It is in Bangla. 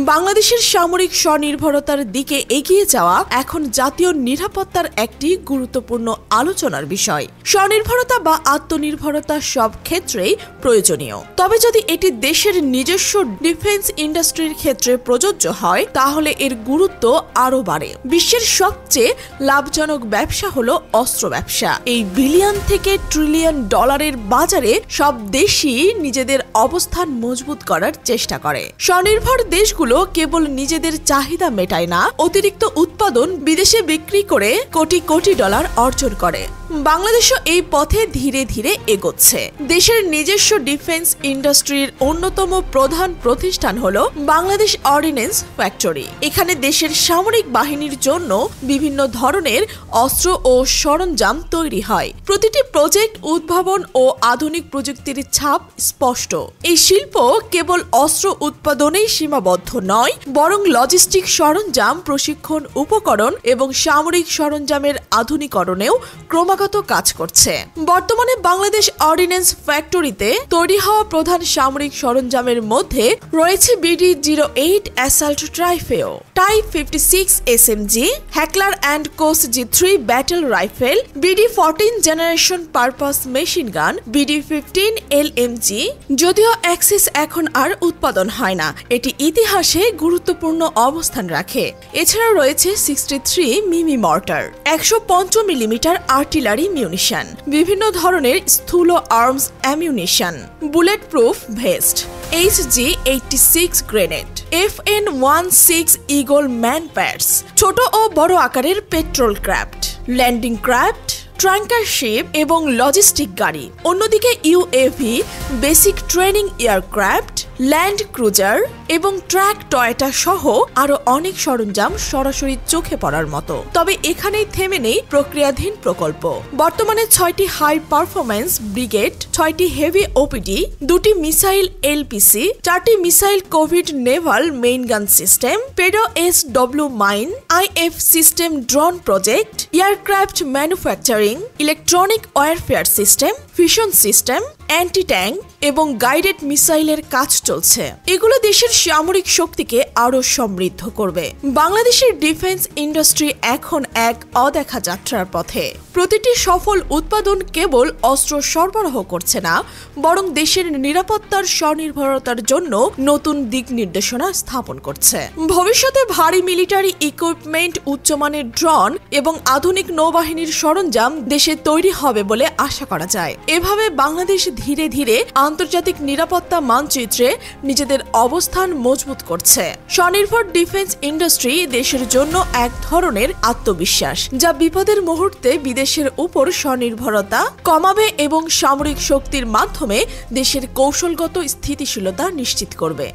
বাংলাদেশের সামরিক স্বনির্ভরতার দিকে এগিয়ে যাওয়া এখন জাতীয় নিরাপত্তার একটি গুরুত্বপূর্ণ আলোচনার বিষয়। স্বনির্ভরতা বা আত্মনির্ভরতা সব ক্ষেত্রেই প্রয়োজনীয়, তবে যদি এটি দেশের নিজস্ব ডিফেন্স ইন্ডাস্ট্রির ক্ষেত্রে প্রযোজ্য হয় তাহলে এর গুরুত্ব আরও বাড়ে। বিশ্বের সবচেয়ে লাভজনক ব্যবসা হলো অস্ত্র ব্যবসা। এই বিলিয়ন থেকে ট্রিলিয়ন ডলারের বাজারে সব দেশই নিজেদের অবস্থান মজবুত করার চেষ্টা করে। স্বনির্ভর দেশগুলো কেবল নিজেদের চাহিদা মেটায় না, অতিরিক্ত উৎপাদন বিদেশে বিক্রি করে কোটি কোটি ডলার অর্জন করে। বাংলাদেশও এই পথে ধীরে ধীরে এগোচ্ছে। দেশের নিজস্ব ডিফেন্স ইন্ডাস্ট্রির অন্যতম প্রধান প্রতিষ্ঠান হলো বাংলাদেশ অর্ডিন্যান্স ফ্যাক্টরি। এখানে দেশের সামরিক বাহিনীর জন্য বিভিন্ন ধরনের অস্ত্র ও সরঞ্জাম তৈরি হয়। প্রতিটি প্রজেক্ট উদ্ভাবন ও আধুনিক প্রযুক্তির ছাপ স্পষ্ট। এই শিল্প কেবল অস্ত্র উৎপাদনেই সীমাবদ্ধ নয়, বরং লজিস্টিক সরঞ্জাম, প্রশিক্ষণ উপকরণ এবং সামরিক সরঞ্জামের আধুনিকরণেও ক্রমাগত কাজ করছে। বর্তমানে বাংলাদেশ অর্ডিন্যান্স ফ্যাক্টরিতে তৈরি হওয়া প্রধান সামরিক সরঞ্জামের মধ্যে রয়েছে BD-08 অ্যাসাল্ট ট্রাইফেও, type 56 SMG, Heckler and Koch G3 battle rifle, BD-14 generation purpose machine gun, BD-15 LMG। যদিও অ্যাক্সিস এখন আর উৎপাদন হয় না, এটি ইতিহাসে গুরুত্বপূর্ণ অবস্থান রাখে। এছাড়া রয়েছে 63 মিমি মর্টার, 105 মিলিমিটার আর্টিলারি মিউনিশন, বিভিন্ন ধরনের স্থূল arms ammunition, bullet proof vest, HG-86 grenade, FN-16 eagle man pads, ছোট ও বড় আকারের patrol craft, landing craft, tanker ship এবং লজিস্টিক গাড়ি। অন্যদিকে UAV, basic training aircraft, land cruiser এবং ট্রাক টয়টা সহ আরো অনেক সরঞ্জাম সরাসরি চোখে পড়ার মতো। তবে এখানেই থেমে নেই প্রক্রিয়াধীন প্রকল্প। বর্তমানে 6টি হাই পারফরম্যান্স ব্রিগেড, 6টি হেভি OPD, 2টি মিসাইল LPC, 4টি missile corvette naval main gun system, পেডো SW mine, IF system drone project, aircraft manufacturing, electronic warfare system, fission system, anti tank এবং গাইডেড মিসাইলের কাজ চলছে। এগুলো দেশের সামরিক শক্তিকে আরো সমৃদ্ধ করবে। বাংলাদেশের ডিফেন্স ইন্ডাস্ট্রি এখন এক অদেখা যাত্রার পথে। প্রতিটি সফল উৎপাদন কেবল অস্ত্র সরবরাহ করছে না, বরং দেশের নিরাপত্তার স্বনির্ভরতার জন্য নতুন দিক নির্দেশনা স্থাপন করছে। ভবিষ্যতে ভারী মিলিটারি ইকুইপমেন্ট, উচ্চমানের ড্রোন এবং আধুনিক নৌবাহিনীর সরঞ্জাম দেশে তৈরি হবে বলে আশা করা যায়। এভাবে বাংলাদেশ ধীরে ধীরে আন্তর্জাতিক নিরাপত্তা মানচিত্রে নিজেদের অবস্থান মজবুত করছে। স্বনির্ভর ডিফেন্স ইন্ডাস্ট্রি দেশের জন্য এক ধরনের আত্মবিশ্বাস, যা বিপদের মুহূর্তে বিদেশের উপর স্বনির্ভরতা কমাবে এবং সামরিক শক্তির মাধ্যমে দেশের কৌশলগত স্থিতিশীলতা নিশ্চিত করবে।